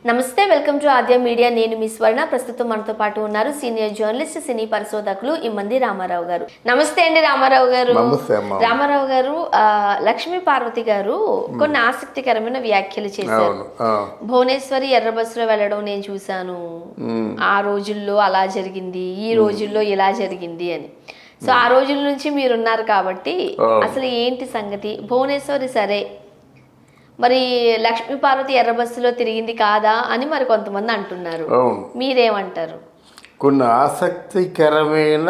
నమస్తే, welcome to Aadya media. నేను మీ స్వర్ణ. ప్రస్తుతం మనతో పాటు ఉన్నారు సీనియర్ జర్నలిస్ట్, సినీ పరిశోధకులు ఇమ్మంది రామారావు గారు. నమస్తే అండి రామారావు గారు. రామారావు గారు, లక్ష్మీ పార్వతి గారు కొన్ని ఆసక్తికరమైన వ్యాఖ్యలు చేశారు. భువనేశ్వరి ఎర్ర బస్సులో వెళ్ళడం నేను చూశాను, ఆ రోజుల్లో అలా జరిగింది, ఈ రోజుల్లో ఇలా జరిగింది అని. సో ఆ రోజుల నుంచి మీరున్నారు కాబట్టి అసలు ఏంటి సంగతి? భువనేశ్వరి సరే, మరి లక్ష్మీ పార్వతి ఎర్ర బస్సులో తిరిగింది కాదా అని మరి కొంతమంది అంటున్నారు. మీరేమంటారు? కొన్ని ఆసక్తికరమైన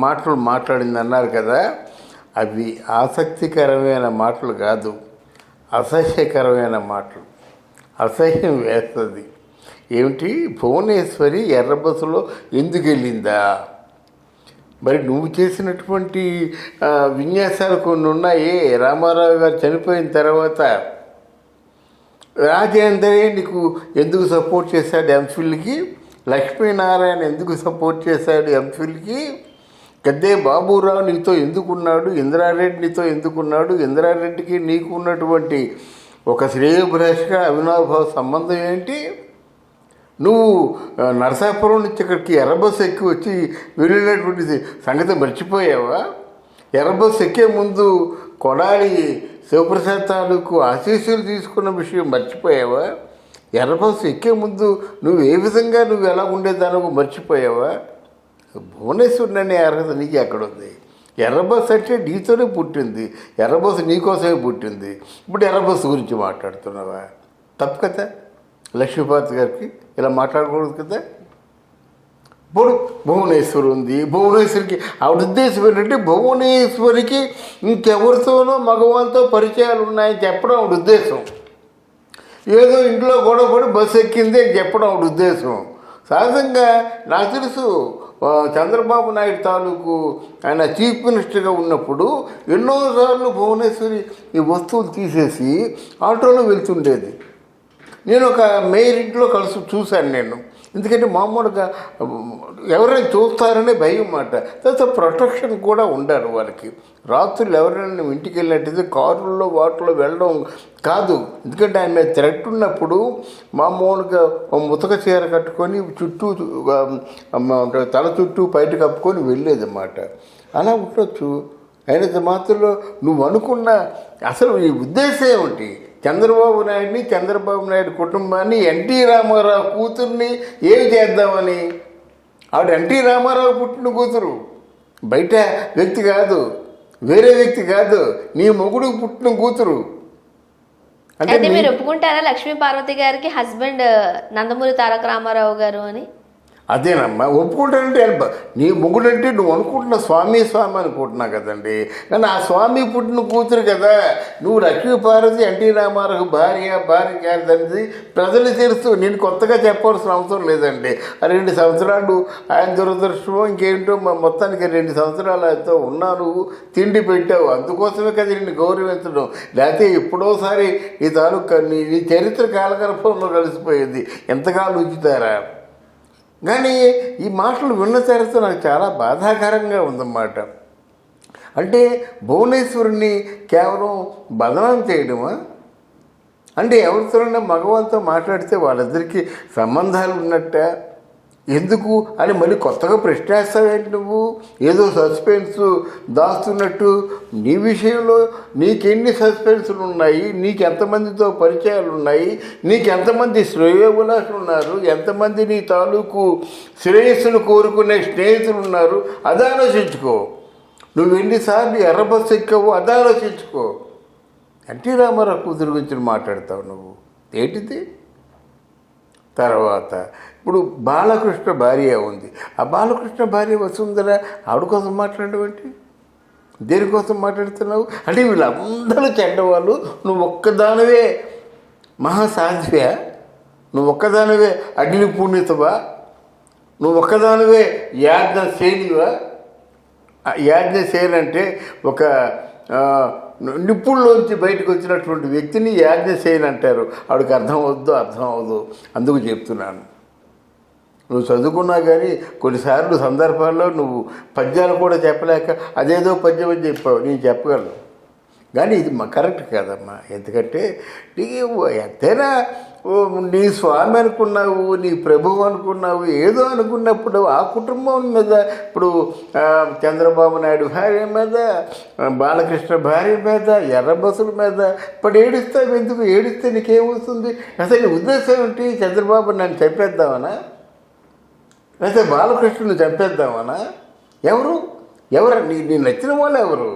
మాటలు మాట్లాడింది అన్నారు కదా, అవి ఆసక్తికరమైన మాటలు కాదు, అసహ్యకరమైన మాటలు. అసహ్యం వేస్తుంది. ఏమిటి, భువనేశ్వరి ఎర్ర బస్సులో ఎందుకు వెళ్ళిందా? మరి నువ్వు చేసినటువంటి విన్యాసాలు కొన్ని ఉన్నాయి. రామారావు గారు చనిపోయిన తర్వాత రాజేందరే నీకు ఎందుకు సపోర్ట్ చేశాడు ఎంఫిల్కి, లక్ష్మీనారాయణ ఎందుకు సపోర్ట్ చేశాడు ఎంఫిల్కి, గద్దే బాబురావు నీతో ఎందుకున్నాడు, ఇంద్రారెడ్డి నీతో ఎందుకున్నాడు, ఇంద్రారెడ్డికి నీకు ఉన్నటువంటి ఒక శ్రేయోభిలాషగా అవినాభావ సంబంధం ఏంటి? నువ్వు నరసాపురం నుంచి ఇక్కడికి ఎర్ర బస్సు ఎక్కి వచ్చి వెళ్ళినటువంటి సంగతి మర్చిపోయావా? ఎర్ర బస్సు ఎక్కే ముందు కొడాలి శివప్రసాద్ తాలూకు ఆశీస్సులు తీసుకున్న విషయం మర్చిపోయావా? ఎర్ర బస్సు ఎక్కే ముందు నువ్వు ఏ విధంగా నువ్వు ఎలా ఉండేదానివో మర్చిపోయావా? భువనేశ్వరుని అనే అర్హత నీకు ఎక్కడుంది? ఎర్ర బస్సు అంటే నీతోనే పుట్టింది, ఎర్ర బస్సు నీకోసమే పుట్టింది. ఇప్పుడు ఎర్ర బస్సు గురించి మాట్లాడుతున్నావా? తప్పు కదా లక్ష్మీపార్వతి గారికి, ఇలా మాట్లాడకూడదు కదా. ఇప్పుడు భువనేశ్వరి ఉంది, భువనేశ్వరికి ఆవిడ ఉద్దేశం ఏంటంటే భువనేశ్వరికి ఇంకెవరితోనో మగవాళ్ళతో పరిచయాలు ఉన్నాయని చెప్పడం ఆవిడ ఉద్దేశం. ఏదో ఇంట్లో గొడవపడి బస్సు ఎక్కింది అని చెప్పడం ఆవిడ ఉద్దేశం. సహజంగా నాకు తెలుసు, చంద్రబాబు నాయుడు తాలూకు ఆయన చీఫ్ మినిస్టర్గా ఉన్నప్పుడు ఎన్నోసార్లు భువనేశ్వరి ఈ వస్తువులు తీసేసి ఆటోలో వెళ్తుండేది. నేను ఒక మేయర్ ఇంట్లో చూశాను నేను. ఎందుకంటే మామూలుగా ఎవరైనా చూస్తారనే భయం మాట. తర్వాత ప్రొటెక్షన్ కూడా ఉండాలి వాళ్ళకి. రాత్రులు ఎవరైనా ఇంటికి వెళ్ళినట్టయితే కారుల్లో వాటిలో వెళ్ళడం కాదు. ఎందుకంటే ఆయన మీద థ్రెట్ ఉన్నప్పుడు మామూలుగా ముతక చీర కట్టుకొని చుట్టూ తల చుట్టూ బయట కప్పుకొని వెళ్ళేది అన్నమాట. అలా ఉండొచ్చు. అయినంత మాత్రంలో నువ్వు అనుకున్న అసలు ఈ ఉద్దేశం ఏమిటి? చంద్రబాబు నాయుడు కుటుంబాన్ని, ఎన్టీ రామారావు కూతుర్ని ఏమి చేద్దామని? ఆవిడ ఎన్టీ రామారావు పుట్టిన కూతురు, బయట వ్యక్తి కాదు, వేరే వ్యక్తి కాదు, నీ మొగుడికి పుట్టిన కూతురు. అంటే మీరు ఒప్పుకుంటారా లక్ష్మీ పార్వతి గారికి హస్బెండ్ నందమూరి తారక రామారావు గారు అని? అదేనమ్మా, ఒప్పుకుంటానంటే నీ మొగుడంటే నువ్వు అనుకుంటున్న స్వామి అనుకుంటున్నా కదండి. కానీ ఆ స్వామి పుట్టిన కూతురు కదా. నువ్వు లక్ష్మీ పార్వతి ఎన్టీ రామారావు భార్య కాదని ప్రజలు తెలుసు. నేను కొత్తగా చెప్పాల్సిన అవసరం లేదండి. 2 సంవత్సరాలు ఆయన దురదృష్టమో ఇంకేంటో, మొత్తానికి 2 సంవత్సరాలు ఆయనతో ఉన్నాను, తిండి పెట్టావు, అందుకోసమే కదా నిన్ను గౌరవించడం. లేకపోతే ఎప్పుడోసారి నీ తాలూకా నీ చరిత్ర కాలగర్భంలో కలిసిపోయింది. ఎంతకాలం ఉంచుతారా? కానీ ఈ మాటలు విన్న తర్వాత నాకు చాలా బాధాకరంగా ఉందన్నమాట. అంటే భువనేశ్వరుని కేవలం బదనాం చేయడమా? అంటే ఎవరితోనైనా మగవాళ్ళతో మాట్లాడితే వాళ్ళిద్దరికీ సంబంధాలు ఉన్నట్ట? ఎందుకు అని మళ్ళీ కొత్తగా ప్రశ్నేస్తావేంటి నువ్వు? ఏదో సస్పెన్స్ దాస్తున్నట్టు. నీ విషయంలో నీకెన్ని సస్పెన్సులు ఉన్నాయి, నీకెంతమందితో పరిచయాలు ఉన్నాయి, నీకెంతమంది శ్రేయోభిలాషులు ఉన్నారు, ఎంతమంది నీ తాలూకు శ్రేయస్సును కోరుకునే స్నేహితులు ఉన్నారు, అది ఆలోచించుకో. నువ్వు ఎన్నిసార్లు ఎర్ర బస్సు ఎక్కావో అది ఆలోచించుకో. ఎన్టీ రామారావు కూతురు గురించి మాట్లాడతావు నువ్వు, ఏంటిది? తర్వాత ఇప్పుడు బాలకృష్ణ భార్య ఉంది. ఆ బాలకృష్ణ భార్య వసుంధర, ఆవిడ కోసం మాట్లాడేవంటి? దేనికోసం మాట్లాడుతున్నావు? అంటే వీళ్ళందరూ చెడ్డవాళ్ళు, నువ్వు ఒక్కదానివే మహాసాధ్వా, నువ్వు ఒక్కదానివే అగ్ని పుణ్యతవా, నువ్వు ఒక్కదానివే యాజ్ఞశైలివా? యాజ్ఞశైలి అంటే ఒక నిప్పుల్లోంచి బయటకు వచ్చినటువంటి వ్యక్తిని యాజ్ఞశైలి అంటారు. ఆవిడకి అర్థం అవ్వదు. అందుకు చెప్తున్నాను. నువ్వు చదువుకున్నా కానీ కొన్నిసార్లు సందర్భాల్లో నువ్వు పద్యాలు కూడా చెప్పలేక అదేదో పద్యం అని చెప్పావు. నేను చెప్పగలను. కానీ ఇది కరెక్ట్ కాదమ్మా. ఎందుకంటే నీకు ఎంతైనా నీ స్వామి అనుకున్నావు, నీ ప్రభువు అనుకున్నావు, ఏదో అనుకున్నప్పుడు ఆ కుటుంబం మీద ఇప్పుడు చంద్రబాబు నాయుడు భార్య మీద, బాలకృష్ణ భార్య మీద, ఎర్ర బస్సుల మీద ఇప్పుడు ఏడుస్తావు. ఎందుకు ఏడిస్తే నీకేమవుతుంది? అసలు నీ ఉద్దేశం ఏంటి? చంద్రబాబు నన్ను చంపేద్దామనా, లేకపోతే బాలకృష్ణను చంపేద్దామనా? ఎవరు నీ నచ్చిన వాళ్ళు ఎవరు?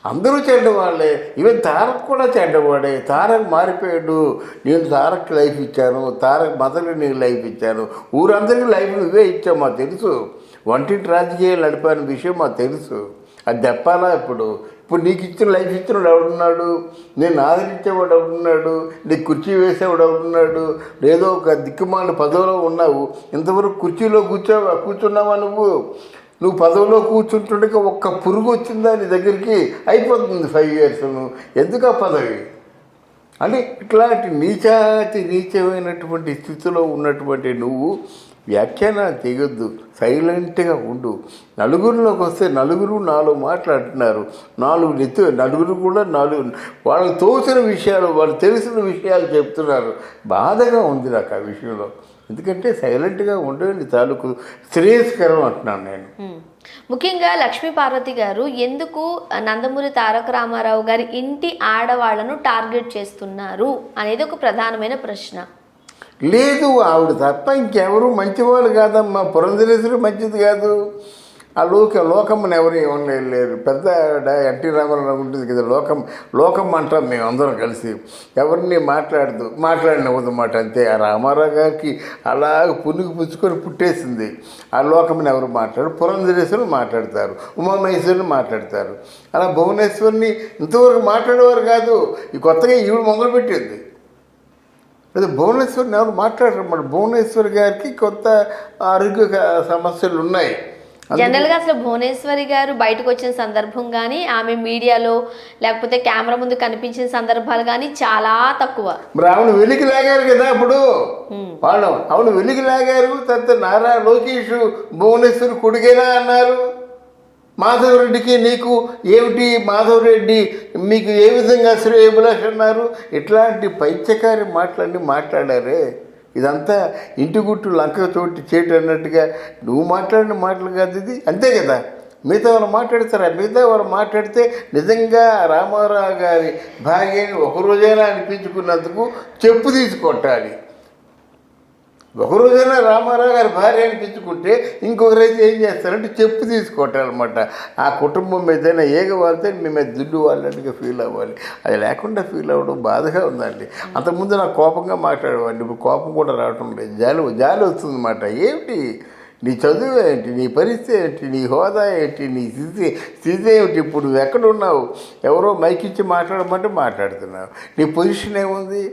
అందరూ చెడ్డవాళ్ళే. ఈవెన్ తారక్ కూడా చెడ్డవాడే. తారక్ మారిపోయాడు. నేను తారక్కి లైఫ్ ఇచ్చాను, తారక్ మదర్కి నీకు లైఫ్ ఇచ్చాను, ఊరందరికీ లైఫ్ నువ్వే ఇచ్చావు మాకు తెలుసు. వంటింటి రాజకీయాలు నడిపాని విషయం మాకు తెలుసు. అది చెప్పాలా? ఇప్పుడు నీకు ఇచ్చిన లైఫ్ ఇచ్చినవాడు ఎవడున్నాడు? నేను ఆదరించేవాడు ఎవడున్నాడు? నీకు కుర్చీ వేసేవాడు ఎవడున్నాడు? లేదో ఒక దిక్కుమాల పదవిలో ఉన్నావు, ఇంతవరకు కుర్చీలో కూర్చున్నావా? నువ్వు పదవిలో కూర్చుంటుండగా ఒక్క పురుగు వచ్చిందా నీ దగ్గరికి? అయిపోతుంది 5 years. ఎందుకు ఆ పదవి? అని ఇట్లాంటి నీచమైనటువంటి స్థితిలో ఉన్నటువంటి నువ్వు వ్యాఖ్యానాలు చేయొద్దు, సైలెంట్గా ఉండు. నలుగురిలోకి వస్తే నలుగురు 4 మాట్లాడుతున్నారు, నలుగురు కూడా 4 వాళ్ళకి తోచిన విషయాలు, వాళ్ళు తెలిసిన విషయాలు చెప్తున్నారు. బాధగా ఉంది నాకు ఆ విషయంలో. ఎందుకంటే సైలెంట్గా ఉండేది తాలూకు శ్రేయస్కరం అంటున్నాను నేను. ముఖ్యంగా లక్ష్మీ పార్వతి గారు ఎందుకు నందమూరి తారక రామారావు గారి ఇంటి ఆడవాళ్లను టార్గెట్ చేస్తున్నారు అనేది ఒక ప్రధానమైన ప్రశ్న. లేదు, ఆవిడ తప్ప ఇంకెవరు మంచివాళ్ళు కాదమ్మా. పురంధరేశ్వరి మంచిది కాదు. ఆ లోకమ్మని ఎవరు ఏమనలేరు. పెద్ద ఎన్టీ రామారావు ఉంటుంది కదా, లోకం అంటాం మేము అందరం కలిసి. ఎవరిని మాట్లాడినవ్వదు మాట. అంతే. ఆ రామారావు గారికి అలాగ పుణ్యకు పుచ్చుకొని పుట్టేసింది. ఆ లోకమ్మని ఎవరు మాట్లాడు? పురంధరేశ్వరిని మాట్లాడతారు, ఉమామహేశ్వరిని మాట్లాడతారు. అలా భువనేశ్వరిని ఇంతవరకు మాట్లాడేవారు కాదు. ఈ కొత్తగా ఈవిడ మొదలుపెట్టింది. అదే భువనేశ్వరిని ఎవరు మాట్లాడరు. మరి భువనేశ్వరి గారికి కొత్త ఆరోగ్య సమస్యలు ఉన్నాయి. జనరల్గా అసలు భువనేశ్వరి గారు బయటకు వచ్చిన సందర్భం కానీ, ఆమె మీడియాలో లేకపోతే కెమెరా ముందు కనిపించిన సందర్భాలు కానీ చాలా తక్కువ. మరి ఆవిడ వెలికి లాగారు కదా అప్పుడు వాళ్ళు. ఆవిడ వెలికి లాగారు. తర్వాత నారా లోకేష్ భువనేశ్వరి కొడుకేనా అన్నారు. మాధవరెడ్డికి నీకు ఏమిటి, మాధవరెడ్డి మీకు ఏ విధంగా శ్రేయభిలాష్ అన్నారు. ఇట్లాంటి పైత్యకారి మాట్లాడారే. ఇదంతా ఇంటి గుట్టు లంక చోటి చేటు అన్నట్టుగా నువ్వు మాట్లాడిన మాటలు కాదు ఇది. అంతే కదా. మిగతా వాళ్ళు మాట్లాడతారా? మిగతా వాళ్ళు మాట్లాడితే నిజంగా రామారావు గారి భార్యని ఒకరోజైనా అనిపించుకున్నందుకు చెప్పు తీసుకొట్టాలి. ఒకరోజైనా రామారావు గారి భార్య అనిపించుకుంటే ఇంకొకరైతే ఏం చేస్తారంటే చెప్పు తీసుకోవటాలన్నమాట. ఆ కుటుంబం మీదైనా ఏగవాలితే మీ మీద దుడ్డు వాళ్ళట్టుగా ఫీల్ అవ్వాలి. అది లేకుండా ఫీల్ అవ్వడం బాధగా ఉందండి. అంతకుముందు నాకు కోపంగా మాట్లాడేవాడిని, ఇప్పుడు కోపం కూడా రావటం లేదు. జాలి వస్తుందన్నమాట. ఏమిటి నీ చదువు ఏంటి, నీ పరిస్థితి ఏంటి, నీ హోదా ఏంటి, నీ స్థితి ఏమిటి? ఇప్పుడు నువ్వు ఎక్కడున్నావు? ఎవరో మైకిచ్చి మాట్లాడమంటే మాట్లాడుతున్నావు. నీ పొజిషన్ ఏముంది?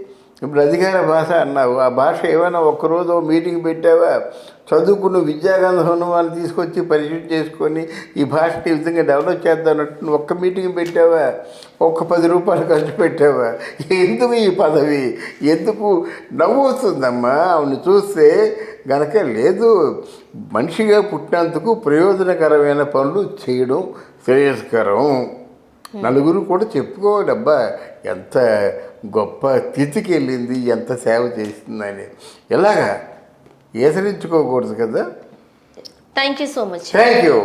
ఇప్పుడు అధికార భాష అన్నావు. ఆ భాష ఏమైనా ఒక్కరోజు మీటింగ్ పెట్టావా? చదువుకున్న విద్యాగంధం ఉన్న వాళ్ళు తీసుకొచ్చి పరిశీలన చేసుకొని ఈ భాషని ఈ విధంగా డెవలప్ చేద్దామన్నట్టు నువ్వు ఒక్క మీటింగ్ పెట్టావా? ఒక్క 10 రూపాయలు ఖర్చు పెట్టావా? ఎందుకు ఈ పదవి? ఎందుకు? నవ్వు వస్తుందమ్మా ఆవిడని చూస్తే గనక. లేదు, మనిషిగా పుట్టినందుకు ప్రయోజనకరమైన పనులు చేయడం శ్రేయస్కరం. నలుగురు కూడా చెప్పుకోవాలి, అబ్బా ఎంత గొప్ప స్థితికి వెళ్ళింది, ఎంత సేవ చేస్తుందని. ఎలాగా ఏసరించుకోకూడదు కదా. Thank you so much. Thank you.